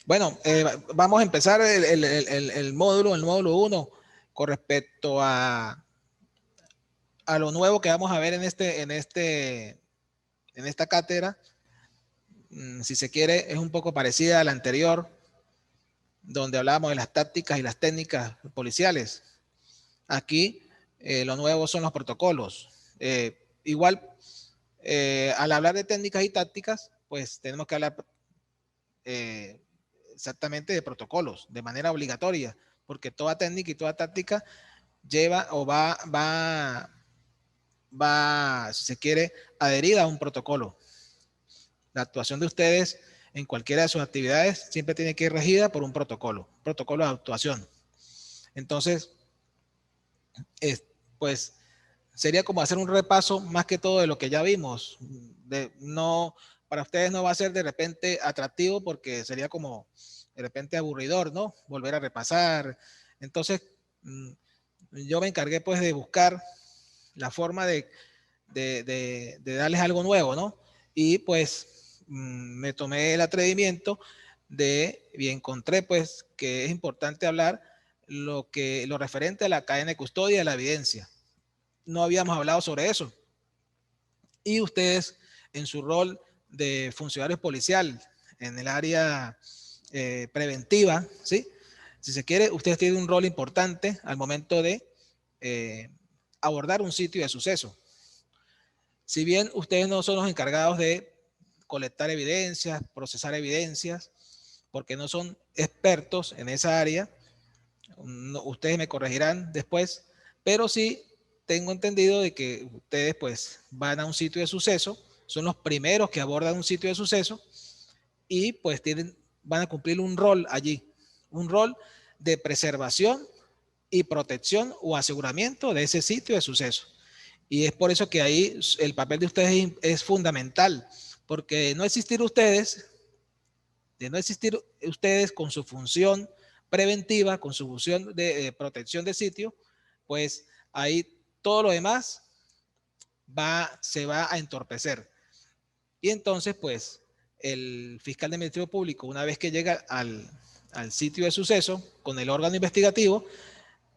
Bueno, vamos a empezar el módulo 1 con respecto a lo nuevo que vamos a ver en esta cátedra. Si se quiere, es un poco parecida a la anterior, donde hablábamos de las tácticas y las técnicas policiales. Aquí lo nuevo son los protocolos. Igual, al hablar de técnicas y tácticas, pues tenemos que hablar exactamente de protocolos, de manera obligatoria, porque toda técnica y toda táctica lleva o va, si se quiere, adherida a un protocolo. La actuación de ustedes en cualquiera de sus actividades siempre tiene que ir regida por un protocolo de actuación. Entonces, pues sería como hacer un repaso más que todo de lo que ya vimos. No, para ustedes no va a ser de repente atractivo porque sería como de repente aburridor, ¿no? Volver a repasar. Entonces, yo me encargué pues de buscar la forma de darles algo nuevo, ¿no? Y pues me tomé el atrevimiento y encontré pues que es importante hablar lo referente a la cadena de custodia de la evidencia. No habíamos hablado sobre eso. Y ustedes, en su rol de funcionarios policial en el área preventiva, ¿sí? Si se quiere, ustedes tienen un rol importante al momento de abordar un sitio de suceso. Si bien ustedes no son los encargados de colectar evidencias, procesar evidencias, porque no son expertos en esa área, ustedes me corregirán después, pero sí tengo entendido de que ustedes pues van a un sitio de suceso, son los primeros que abordan un sitio de suceso y pues van a cumplir un rol allí, un rol de preservación y protección o aseguramiento de ese sitio de suceso. Y es por eso que ahí el papel de ustedes es fundamental, porque de no existir ustedes con su función preventiva, con su función de protección de sitio, pues ahí todo lo demás se va a entorpecer. Y entonces, pues, el fiscal del Ministerio Público, una vez que llega al sitio de suceso con el órgano investigativo,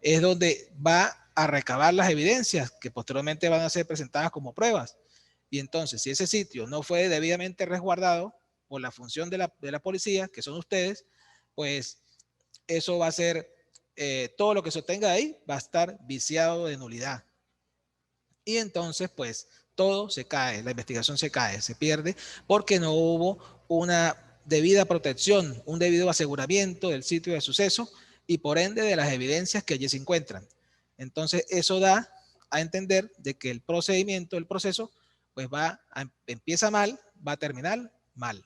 es donde va a recabar las evidencias que posteriormente van a ser presentadas como pruebas. Y entonces, si ese sitio no fue debidamente resguardado por la función de la policía, que son ustedes, pues eso va a ser, todo lo que se obtenga ahí va a estar viciado de nulidad. Y entonces, pues, todo se cae, la investigación se cae, se pierde, porque no hubo una debida protección, un debido aseguramiento del sitio de suceso y por ende de las evidencias que allí se encuentran. Entonces, eso da a entender de que el procedimiento, el proceso, pues empieza mal, va a terminar mal.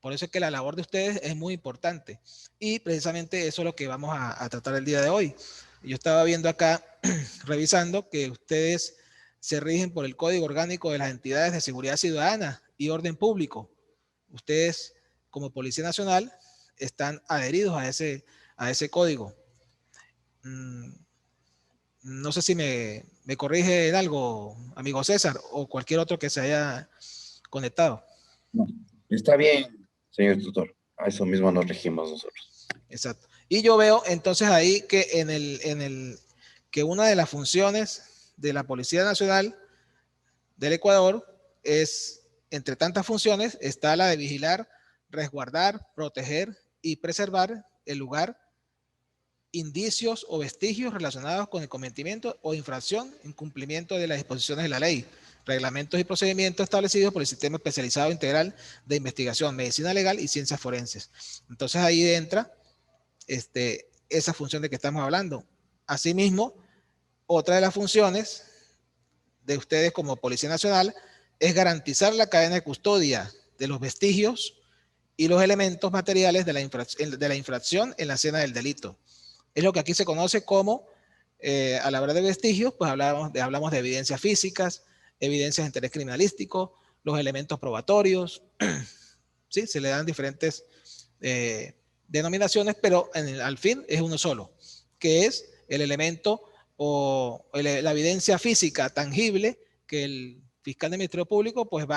Por eso es que la labor de ustedes es muy importante. Y precisamente eso es lo que vamos a tratar el día de hoy. Yo estaba viendo acá, revisando, que ustedes se rigen por el Código Orgánico de las Entidades de Seguridad Ciudadana y Orden Público. Ustedes, como Policía Nacional, están adheridos a ese código. No sé si me corrige en algo, amigo César, o cualquier otro que se haya conectado. No, está bien, señor tutor. A eso mismo nos regimos nosotros. Exacto. Y yo veo entonces ahí que que una de las funciones de la Policía Nacional del Ecuador es, entre tantas funciones, está la de vigilar, resguardar, proteger y preservar el lugar, indicios o vestigios relacionados con el cometimiento o infracción, incumplimiento de las disposiciones de la ley, reglamentos y procedimientos establecidos por el Sistema Especializado Integral de Investigación, Medicina Legal y Ciencias Forenses. Entonces ahí entra esa función de que estamos hablando. Asimismo, otra de las funciones de ustedes como Policía Nacional es garantizar la cadena de custodia de los vestigios y los elementos materiales de la infracción en la escena del delito. Es lo que aquí se conoce como, a la hora de vestigios, pues hablamos de evidencias físicas, evidencias de interés criminalístico, los elementos probatorios, ¿sí? Se le dan diferentes denominaciones, pero al fin es uno solo, que es el elemento o la evidencia física tangible que el fiscal del Ministerio Público pues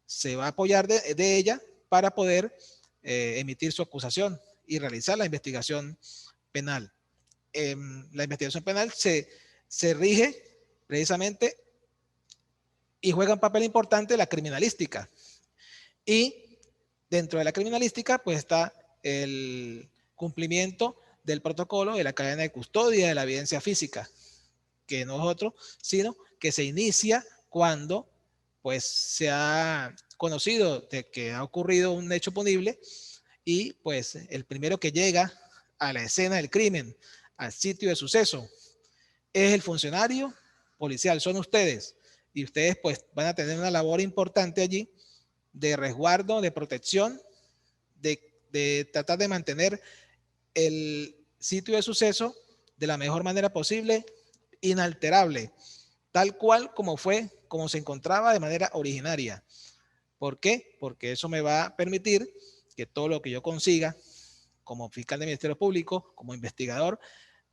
se va a apoyar de ella para poder emitir su acusación y realizar la investigación penal. La investigación penal se rige precisamente y juega un papel importante la criminalística. Y dentro de la criminalística, pues está el cumplimiento del protocolo de la cadena de custodia de la evidencia física, que no es otro, sino que se inicia cuando pues se ha conocido de que ha ocurrido un hecho punible y pues el primero que llega a la escena del crimen, al sitio de suceso, es el funcionario policial, son ustedes. Y ustedes pues van a tener una labor importante allí de resguardo, de protección, de tratar de mantener el sitio de suceso de la mejor manera posible, inalterable, tal cual como fue, como se encontraba de manera originaria. ¿Por qué? Porque eso me va a permitir que todo lo que yo consiga como fiscal de Ministerio Público, como investigador,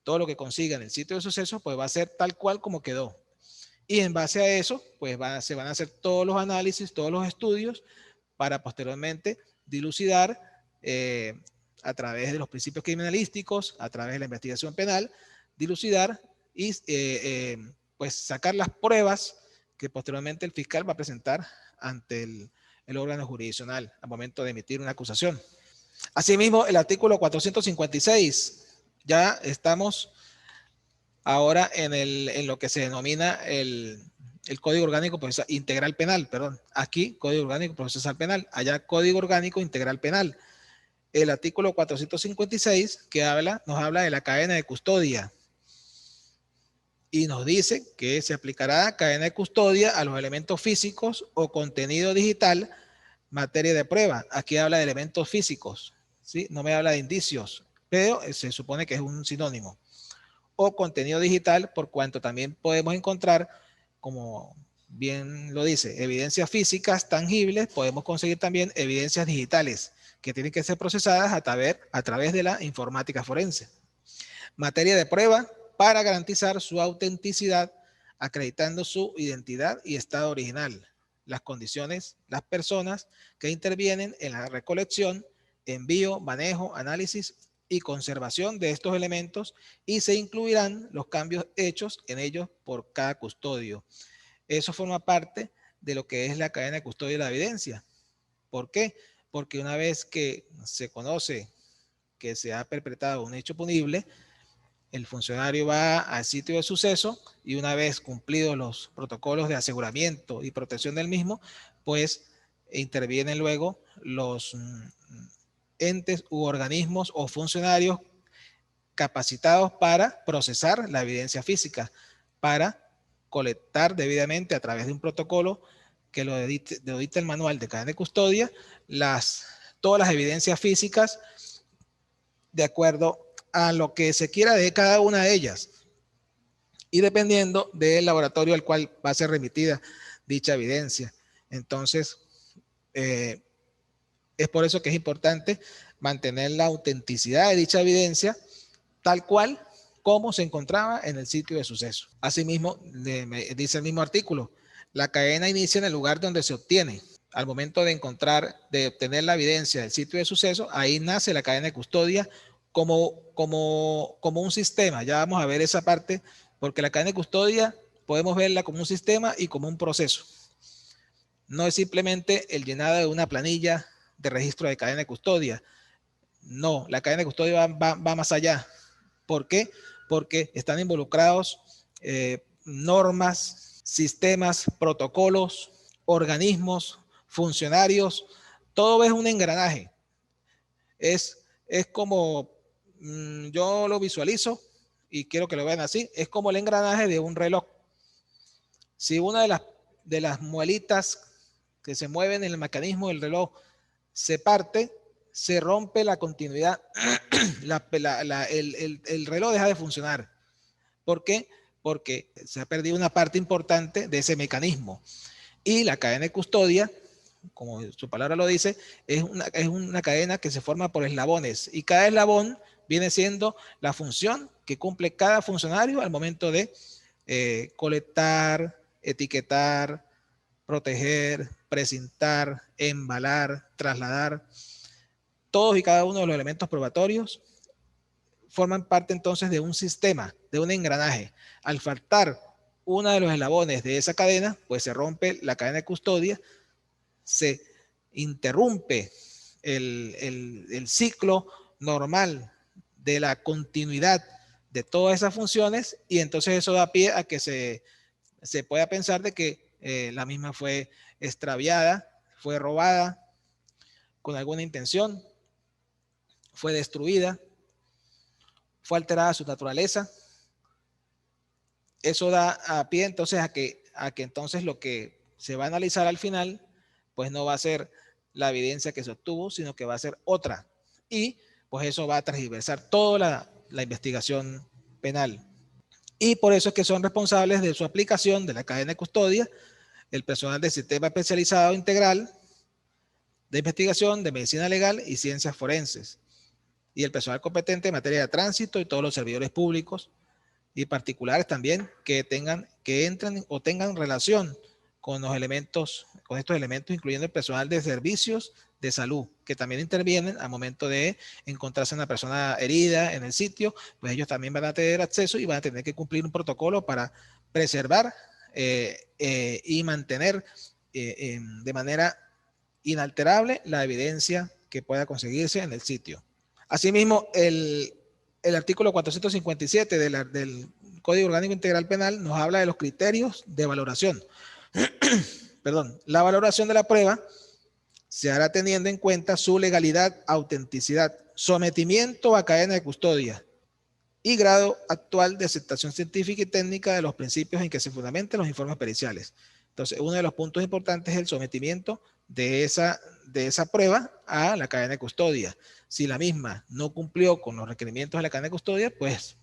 todo lo que consiga en el sitio de suceso, pues va a ser tal cual como quedó. Y en base a eso, pues se van a hacer todos los análisis, todos los estudios para posteriormente dilucidar a través de los principios criminalísticos, a través de la investigación penal, dilucidar y pues sacar las pruebas que posteriormente el fiscal va a presentar ante el órgano jurisdiccional al momento de emitir una acusación. Asimismo, el artículo 456, ya estamos ahora en lo que se denomina el Código Orgánico Procesal, Integral Penal, perdón. Aquí, Código Orgánico Procesal Penal, allá Código Orgánico Integral Penal. El artículo 456 que nos habla de la cadena de custodia y nos dice que se aplicará cadena de custodia a los elementos físicos o contenido digital, materia de prueba. Aquí habla de elementos físicos, ¿sí? No me habla de indicios, pero se supone que es un sinónimo. O contenido digital, por cuanto también podemos encontrar, como bien lo dice, evidencias físicas tangibles, podemos conseguir también evidencias digitales que tienen que ser procesadas a través de la informática forense. Materia de prueba para garantizar su autenticidad, acreditando su identidad y estado original, las condiciones, las personas que intervienen en la recolección, envío, manejo, análisis y conservación de estos elementos, y se incluirán los cambios hechos en ellos por cada custodio. Eso forma parte de lo que es la cadena de custodia de la evidencia. ¿Por qué? Porque una vez que se conoce que se ha perpetrado un hecho punible, el funcionario va al sitio de suceso y una vez cumplidos los protocolos de aseguramiento y protección del mismo, pues intervienen luego los entes u organismos o funcionarios capacitados para procesar la evidencia física, para colectar debidamente a través de un protocolo que lo dicta el manual de cadena de custodia, todas las evidencias físicas de acuerdo a lo que se quiera de cada una de ellas y dependiendo del laboratorio al cual va a ser remitida dicha evidencia. Entonces, es por eso que es importante mantener la autenticidad de dicha evidencia tal cual como se encontraba en el sitio de suceso. Asimismo, dice el mismo artículo, la cadena inicia en el lugar donde se obtiene. Al momento de obtener la evidencia del sitio de suceso, ahí nace la cadena de custodia como un sistema. Ya vamos a ver esa parte, porque la cadena de custodia podemos verla como un sistema y como un proceso. No es simplemente el llenado de una planilla de registro de cadena de custodia. No, la cadena de custodia va más allá. ¿Por qué? Porque están involucrados normas, sistemas, protocolos, organismos, funcionarios. Todo es un engranaje. Es como yo lo visualizo y quiero que lo vean así. Es como el engranaje de un reloj. Si una de las muelitas que se mueven en el mecanismo del reloj se parte, se rompe la continuidad, el reloj deja de funcionar. ¿Por qué? Porque se ha perdido una parte importante de ese mecanismo. Y la cadena de custodia, como su palabra lo dice, es una cadena que se forma por eslabones. Y cada eslabón viene siendo la función que cumple cada funcionario al momento de colectar, etiquetar, proteger, precintar, embalar, trasladar. Todos y cada uno de los elementos probatorios forman parte entonces de un sistema, de un engranaje. Al faltar uno de los eslabones de esa cadena, pues se rompe la cadena de custodia, se interrumpe el ciclo normal de la continuidad de todas esas funciones, y entonces eso da pie a que se pueda pensar de que la misma fue extraviada, fue robada con alguna intención, fue destruida, fue alterada su naturaleza. Eso da a pie entonces a que entonces lo que se va a analizar al final, pues no va a ser la evidencia que se obtuvo, sino que va a ser otra. Y pues eso va a transversar toda la investigación penal. Y por eso es que son responsables de su aplicación de la cadena de custodia el personal del Sistema Especializado Integral de Investigación de Medicina Legal y Ciencias Forenses, y el personal competente en materia de tránsito y todos los servidores públicos y particulares también que entren o tengan relación con los elementos, con estos elementos, incluyendo el personal de servicios de salud, que también intervienen al momento de encontrarse una persona herida en el sitio, pues ellos también van a tener acceso y van a tener que cumplir un protocolo para preservar y mantener de manera inalterable la evidencia que pueda conseguirse en el sitio. Asimismo, el artículo 457 del Código Orgánico Integral Penal nos habla de los criterios de valoración. Perdón, la valoración de la prueba se hará teniendo en cuenta su legalidad, autenticidad, sometimiento a cadena de custodia y grado actual de aceptación científica y técnica de los principios en que se fundamentan los informes periciales. Entonces, uno de los puntos importantes es el sometimiento de esa prueba a la cadena de custodia. Si la misma no cumplió con los requerimientos de la cadena de custodia, pues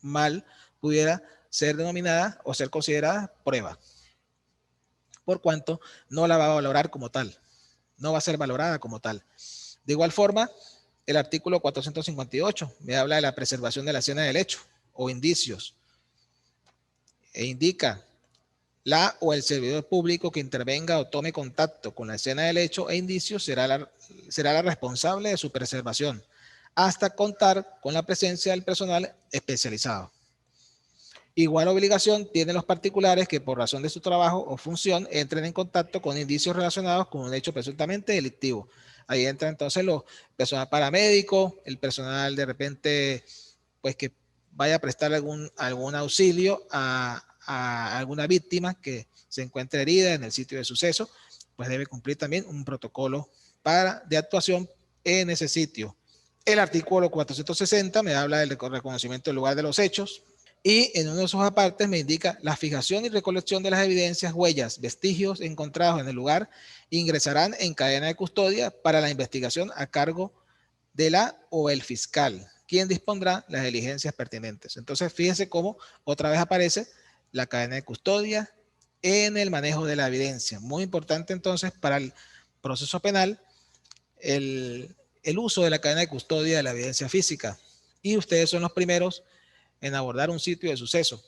mal pudiera ser denominada o ser considerada prueba, por cuanto no la va a valorar como tal, no va a ser valorada como tal. De igual forma, el artículo 458 me habla de la preservación de la escena del hecho o indicios e indica la o el servidor público que intervenga o tome contacto con la escena del hecho e indicios será la responsable de su preservación hasta contar con la presencia del personal especializado. Igual obligación tienen los particulares que por razón de su trabajo o función entren en contacto con indicios relacionados con un hecho presuntamente delictivo. Ahí entra entonces los personal paramédico, el personal de repente pues que vaya a prestar algún auxilio a alguna víctima que se encuentre herida en el sitio de suceso, pues debe cumplir también un protocolo de actuación en ese sitio. El artículo 460 me habla del reconocimiento del lugar de los hechos, y en uno de sus apartes me indica la fijación y recolección de las evidencias, huellas, vestigios encontrados en el lugar ingresarán en cadena de custodia para la investigación a cargo de la o el fiscal, quien dispondrá las diligencias pertinentes. Entonces, fíjense cómo otra vez aparece la cadena de custodia en el manejo de la evidencia. Muy importante entonces para el proceso penal el uso de la cadena de custodia de la evidencia física. Y ustedes son los primeros en abordar un sitio de suceso,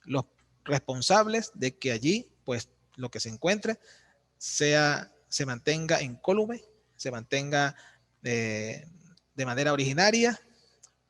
los responsables de que allí, pues, lo que se encuentre se mantenga incólume, se mantenga de manera originaria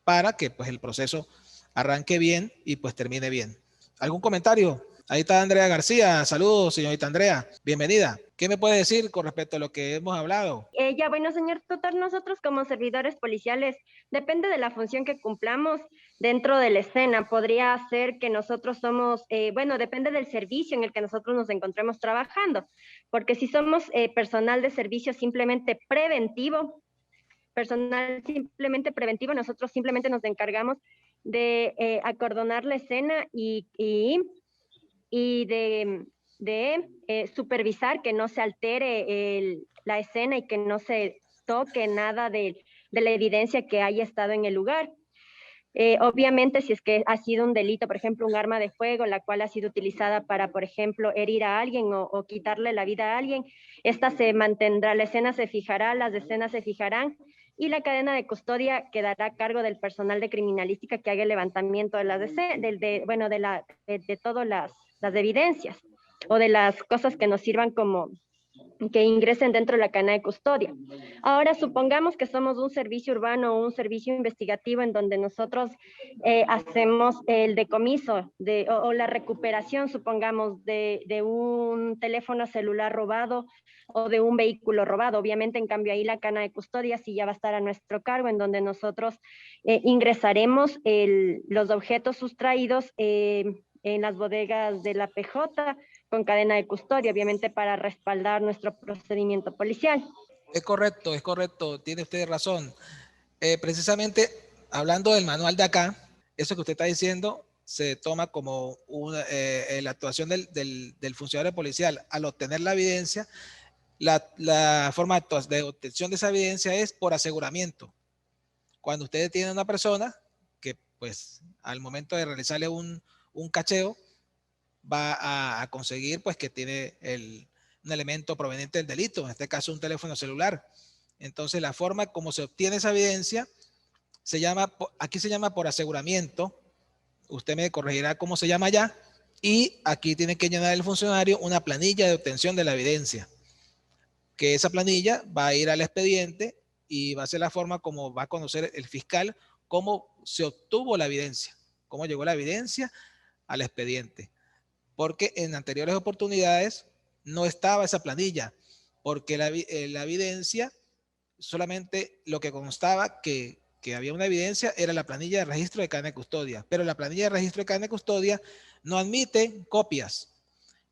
para que pues el proceso arranque bien y pues termine bien. ¿Algún comentario? Ahí está Andrea García. Saludos, señorita Andrea. Bienvenida. ¿Qué me puede decir con respecto a lo que hemos hablado? Bueno, señor tutor, nosotros como servidores policiales, depende de la función que cumplamos dentro de la escena. Podría ser que nosotros somos, depende del servicio en el que nosotros nos encontremos trabajando, porque si somos personal de servicio simplemente preventivo, nosotros simplemente nos encargamos de acordonar la escena y de supervisar que no se altere la escena y que no se toque nada de la evidencia que haya estado en el lugar. Obviamente, si es que ha sido un delito, por ejemplo, un arma de fuego, la cual ha sido utilizada para, por ejemplo, herir a alguien o quitarle la vida a alguien, esta se mantendrá, la escena se fijará, las escenas se fijarán y la cadena de custodia quedará a cargo del personal de criminalística que haga el levantamiento de todas las evidencias o de las cosas que nos sirvan como que ingresen dentro de la cadena de custodia. Ahora, supongamos que somos un servicio urbano o un servicio investigativo en donde nosotros hacemos el decomiso o la recuperación, supongamos, de un teléfono celular robado o de un vehículo robado. Obviamente, en cambio, ahí la cadena de custodia sí ya va a estar a nuestro cargo, en donde nosotros ingresaremos los objetos sustraídos en las bodegas de la PJ con cadena de custodia, obviamente para respaldar nuestro procedimiento policial. Es correcto, tiene usted razón. Precisamente hablando del manual de acá, eso que usted está diciendo se toma como la actuación del funcionario policial al obtener la evidencia. La forma de obtención de esa evidencia es por aseguramiento. Cuando usted tiene a una persona que, pues, al momento de realizarle un cacheo, va a conseguir, pues, que tiene un elemento proveniente del delito, en este caso un teléfono celular. Entonces, la forma como se obtiene esa evidencia aquí se llama por aseguramiento. Usted me corregirá cómo se llama allá. Y aquí tiene que llenar el funcionario una planilla de obtención de la evidencia, que esa planilla va a ir al expediente y va a ser la forma como va a conocer el fiscal cómo se obtuvo la evidencia, cómo llegó la evidencia al expediente. Porque en anteriores oportunidades no estaba esa planilla, porque la evidencia solamente lo que constaba que había una evidencia era la planilla de registro de cadena de custodia, pero la planilla de registro de cadena de custodia no admite copias.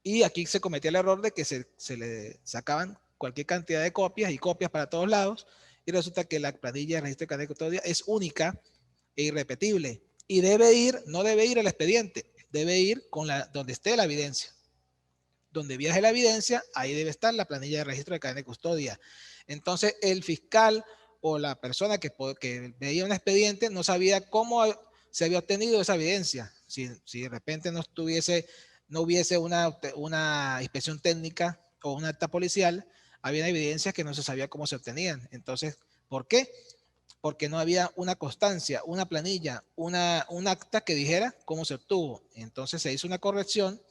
Y aquí se cometía el error de que se le sacaban cualquier cantidad de copias y copias para todos lados, y resulta que la planilla de registro de cadena de custodia es única e irrepetible y no debe ir al expediente, debe ir donde esté la evidencia. Donde viaje la evidencia, ahí debe estar la planilla de registro de cadena de custodia. Entonces, el fiscal o la persona que veía un expediente no sabía cómo se había obtenido esa evidencia. Si de repente no hubiese una inspección técnica o un acta policial, había evidencias que no se sabía cómo se obtenían. Entonces, ¿por qué? Porque no había una constancia, una planilla, un acta que dijera cómo se obtuvo. Entonces se hizo una corrección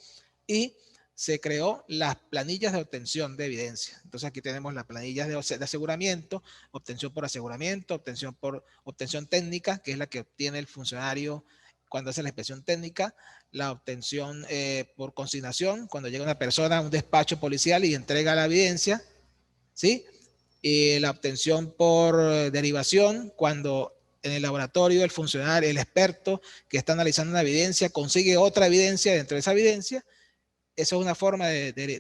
y se creó las planillas de obtención de evidencia. Entonces aquí tenemos las planillas de aseguramiento, obtención por aseguramiento, obtención por obtención técnica, que es la que obtiene el funcionario cuando hace la inspección técnica, la obtención por consignación, cuando llega una persona a un despacho policial y entrega la evidencia, ¿sí? Y la obtención por derivación, cuando en el laboratorio el funcionario, el experto que está analizando una evidencia, consigue otra evidencia dentro de esa evidencia. Eso es una forma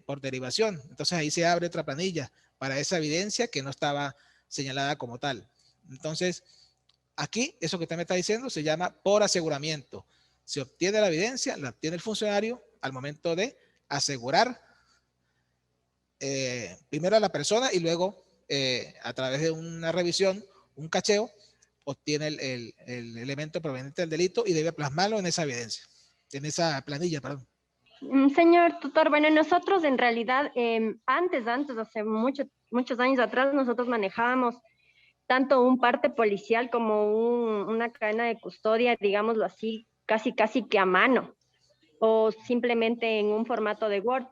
por derivación. Entonces ahí se abre otra planilla para esa evidencia que no estaba señalada como tal. Entonces, aquí, eso que usted me está diciendo, se llama por aseguramiento. Se obtiene la evidencia, la obtiene el funcionario al momento de asegurar primero a la persona y luego a través de una revisión, un cacheo, obtiene el elemento proveniente del delito y debe plasmarlo en esa evidencia, en esa planilla, perdón. Señor tutor, bueno, nosotros en realidad, antes, hace muchos años atrás, nosotros manejábamos tanto un parte policial como una cadena de custodia, digámoslo así, casi que a mano, o simplemente en un formato de Word.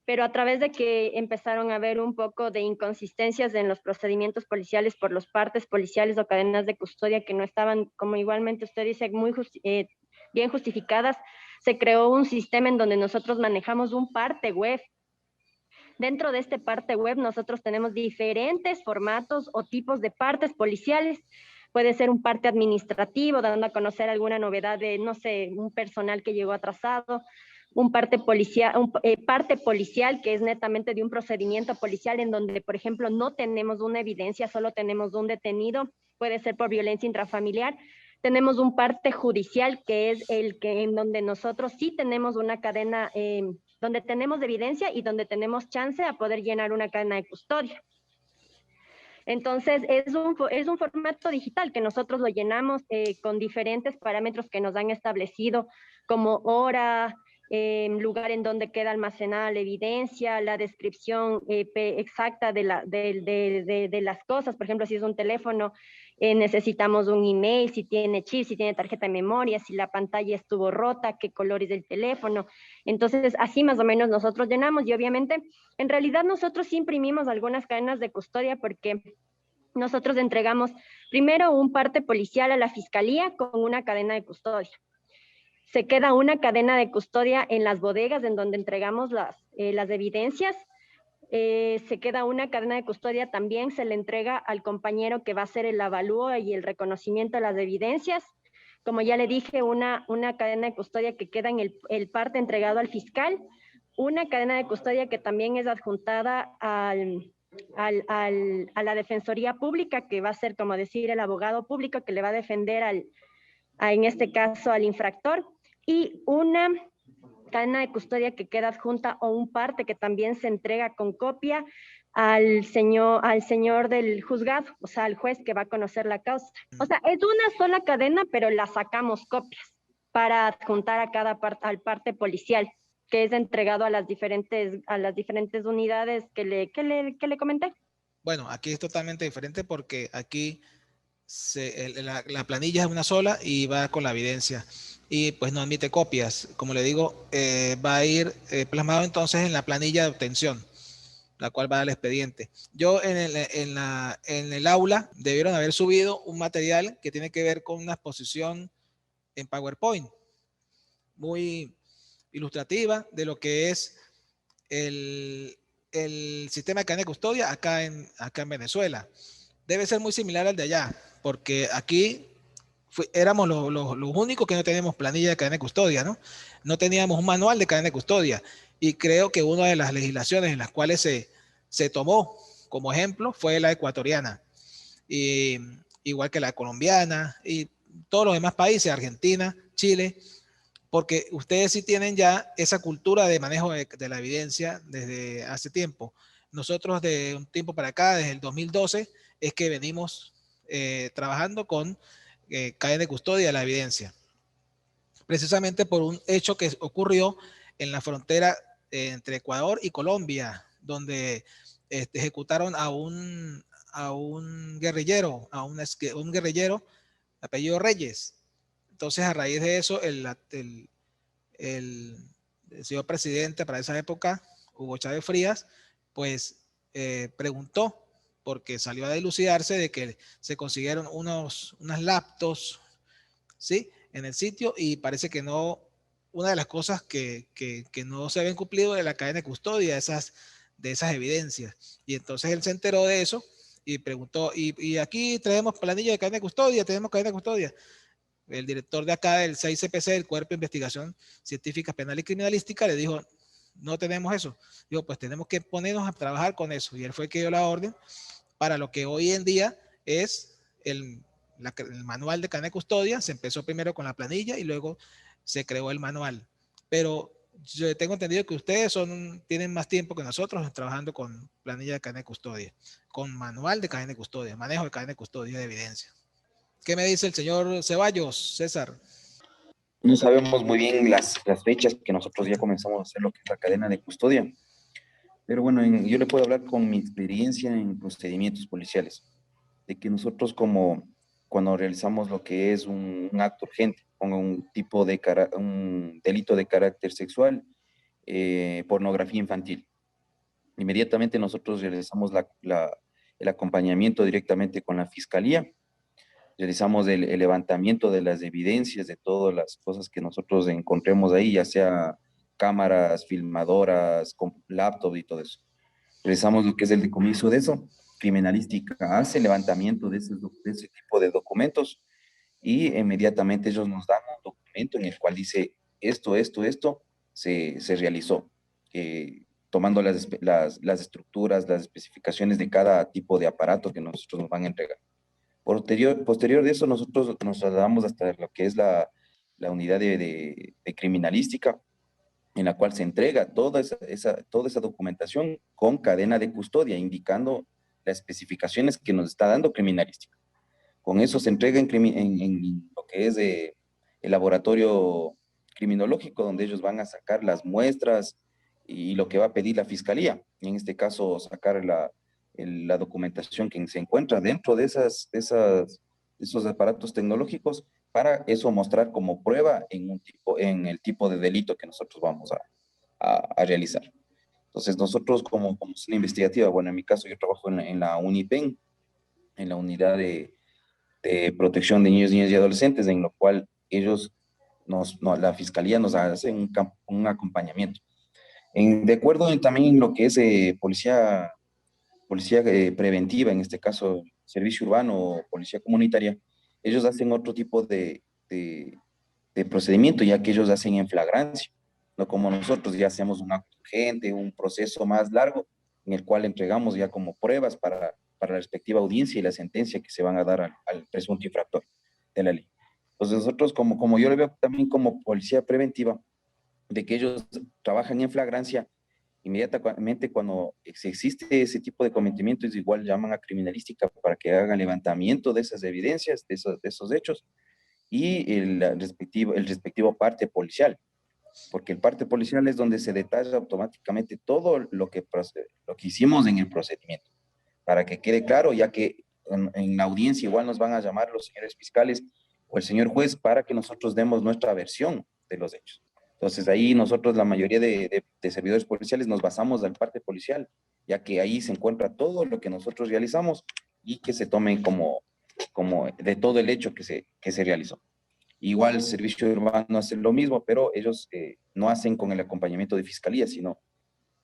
Pero a través de que empezaron a haber un poco de inconsistencias en los procedimientos policiales por los partes policiales o cadenas de custodia que no estaban, como igualmente usted dice, bien justificadas, se creó un sistema en donde nosotros manejamos un parte web. Dentro de este parte web nosotros tenemos diferentes formatos o tipos de partes policiales. Puede ser un parte administrativo, dando a conocer alguna novedad de, no sé, un personal que llegó atrasado, un parte policial que es netamente de un procedimiento policial en donde, por ejemplo, no tenemos una evidencia, solo tenemos un detenido, puede ser por violencia intrafamiliar. Tenemos un parte judicial que es en donde nosotros sí tenemos una cadena, donde tenemos evidencia y donde tenemos chance a poder llenar una cadena de custodia. Entonces, es un formato digital que nosotros lo llenamos con diferentes parámetros que nos han establecido, como hora, lugar en donde queda almacenada la evidencia, la descripción exacta de las cosas. Por ejemplo, si es un teléfono, necesitamos un email, si tiene chip, si tiene tarjeta de memoria, si la pantalla estuvo rota, qué color es del teléfono. Entonces, así más o menos nosotros llenamos y obviamente, en realidad nosotros sí imprimimos algunas cadenas de custodia porque nosotros entregamos primero un parte policial a la fiscalía con una cadena de custodia. Se queda una cadena de custodia en las bodegas en donde entregamos las evidencias. Se queda una cadena de custodia también, se le entrega al compañero que va a hacer el avalúo y el reconocimiento de las evidencias. Como ya le dije, una cadena de custodia que queda en el parte entregado al fiscal, una cadena de custodia que también es adjuntada a la Defensoría Pública, que va a ser, como decir, el abogado público que le va a defender en este caso al infractor, y una cadena de custodia que queda adjunta o un parte que también se entrega con copia al señor del juzgado, o sea, al juez que va a conocer la causa. O sea, es una sola cadena, pero la sacamos copias para adjuntar a al parte policial, que es entregado a las diferentes unidades que le comenté. Bueno, aquí es totalmente diferente porque aquí la planilla es una sola y va con la evidencia y pues no admite copias. Como le digo, va a ir plasmado entonces en la planilla de obtención, la cual va a dar el expediente. Yo en el aula debieron haber subido un material que tiene que ver con una exposición en PowerPoint muy ilustrativa de lo que es el sistema de cadena de custodia acá en Venezuela. Debe ser muy similar al de allá, porque aquí éramos los únicos que no teníamos planilla de cadena de custodia, ¿no? No teníamos un manual de cadena de custodia. Y creo que una de las legislaciones en las cuales se tomó como ejemplo fue la ecuatoriana, y, igual que la colombiana y todos los demás países, Argentina, Chile, porque ustedes sí tienen ya esa cultura de manejo de la evidencia desde hace tiempo. Nosotros de un tiempo para acá, desde el 2012, es que venimos trabajando con cadena de custodia de la evidencia, precisamente por un hecho que ocurrió en la frontera entre Ecuador y Colombia, donde ejecutaron a un guerrillero, un guerrillero apellido Reyes. Entonces, a raíz de eso, el señor presidente para esa época, Hugo Chávez Frías, pues preguntó, porque salió a dilucidarse de que se consiguieron unas laptops, ¿sí?, en el sitio, y parece que no, una de las cosas que no se habían cumplido de la cadena de custodia, de esas evidencias. Y entonces él se enteró de eso y preguntó, y aquí tenemos planilla de cadena de custodia, tenemos cadena de custodia. El director de acá del 6CPC, el Cuerpo de Investigación Científica Penal y Criminalística, le dijo, no tenemos eso. Dijo, pues tenemos que ponernos a trabajar con eso. Y él fue el que dio la orden para lo que hoy en día es el manual de cadena de custodia. Se empezó primero con la planilla y luego se creó el manual. Pero yo tengo entendido que ustedes tienen más tiempo que nosotros trabajando con planilla de cadena de custodia, con manual de cadena de custodia, manejo de cadena de custodia de evidencia. ¿Qué me dice el señor Ceballos, César? No sabemos muy bien las fechas que nosotros ya comenzamos a hacer lo que es la cadena de custodia, pero bueno, yo le puedo hablar con mi experiencia en procedimientos policiales, de que nosotros cuando realizamos lo que es un acto urgente, con un delito de carácter sexual, pornografía infantil, inmediatamente nosotros realizamos el acompañamiento directamente con la fiscalía. Realizamos el levantamiento de las evidencias de todas las cosas que nosotros encontremos ahí, ya sea cámaras, filmadoras, laptop y todo eso. Realizamos lo que es el decomiso de eso. Criminalística hace el levantamiento de ese tipo de documentos y inmediatamente ellos nos dan un documento en el cual dice esto se realizó, tomando las estructuras, las especificaciones de cada tipo de aparato que nosotros nos van a entregar. Posterior de eso, nosotros nos trasladamos hasta lo que es la unidad de criminalística, en la cual se entrega toda esa documentación con cadena de custodia, indicando las especificaciones que nos está dando criminalística. Con eso se entrega en lo que es el laboratorio criminológico, donde ellos van a sacar las muestras y lo que va a pedir la fiscalía. En este caso, sacar la documentación que se encuentra dentro de esos aparatos tecnológicos para eso mostrar como prueba en el tipo de delito que nosotros vamos a realizar. Entonces, nosotros como zona investigativa, bueno, en mi caso yo trabajo en la UNIPEN, en la unidad de protección de niños, niñas y adolescentes, en lo cual ellos la fiscalía nos hace un acompañamiento. De acuerdo también en lo que es policía preventiva, en este caso servicio urbano o policía comunitaria, ellos hacen otro tipo de procedimiento, ya que ellos hacen en flagrancia, no como nosotros ya hacemos un acto urgente, un proceso más largo, en el cual entregamos ya como pruebas para la respectiva audiencia y la sentencia que se van a dar al presunto infractor de la ley. Entonces nosotros, como yo lo veo también como policía preventiva, de que ellos trabajan en flagrancia, inmediatamente cuando existe ese tipo de cometimientos, igual llaman a criminalística para que hagan levantamiento de esas evidencias, de esos hechos, y el respectivo parte policial, porque el parte policial es donde se detalla automáticamente todo lo que hicimos en el procedimiento, para que quede claro, ya que en la audiencia igual nos van a llamar los señores fiscales o el señor juez para que nosotros demos nuestra versión de los hechos. Entonces ahí nosotros, la mayoría de servidores policiales, nos basamos al parte policial, ya que ahí se encuentra todo lo que nosotros realizamos y que se tome como de todo el hecho que se realizó. Igual el servicio urbano hace lo mismo, pero ellos no hacen con el acompañamiento de fiscalía, sino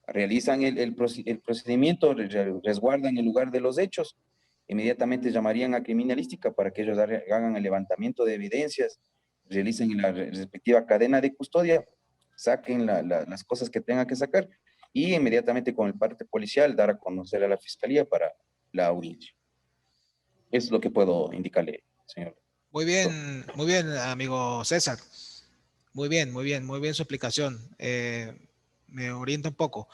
realizan el procedimiento, resguardan el lugar de los hechos, inmediatamente llamarían a criminalística para que ellos hagan el levantamiento de evidencias, realicen la respectiva cadena de custodia, saquen las cosas que tengan que sacar y inmediatamente con el parte policial dar a conocer a la fiscalía para la audiencia. Eso es lo que puedo indicarle, señor. Muy bien, amigo César. Muy bien, muy bien, muy bien su explicación. Me orienta un poco.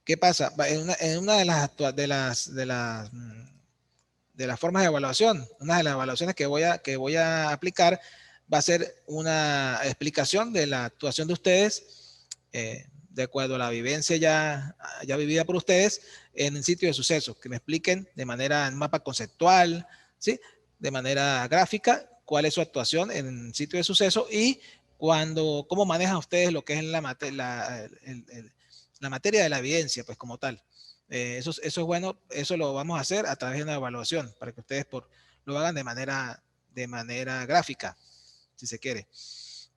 ¿Qué pasa? En una de las formas de evaluación, una de las evaluaciones que voy a aplicar va a ser una explicación de la actuación de ustedes, de acuerdo a la vivencia ya vivida por ustedes en el sitio de sucesos, que me expliquen de manera en mapa conceptual, ¿sí? De manera gráfica, cuál es su actuación en el sitio de suceso y cómo manejan ustedes lo que es la materia de la evidencia, pues como tal. Eso es bueno, eso lo vamos a hacer a través de una evaluación para que ustedes lo hagan de manera gráfica, si se quiere.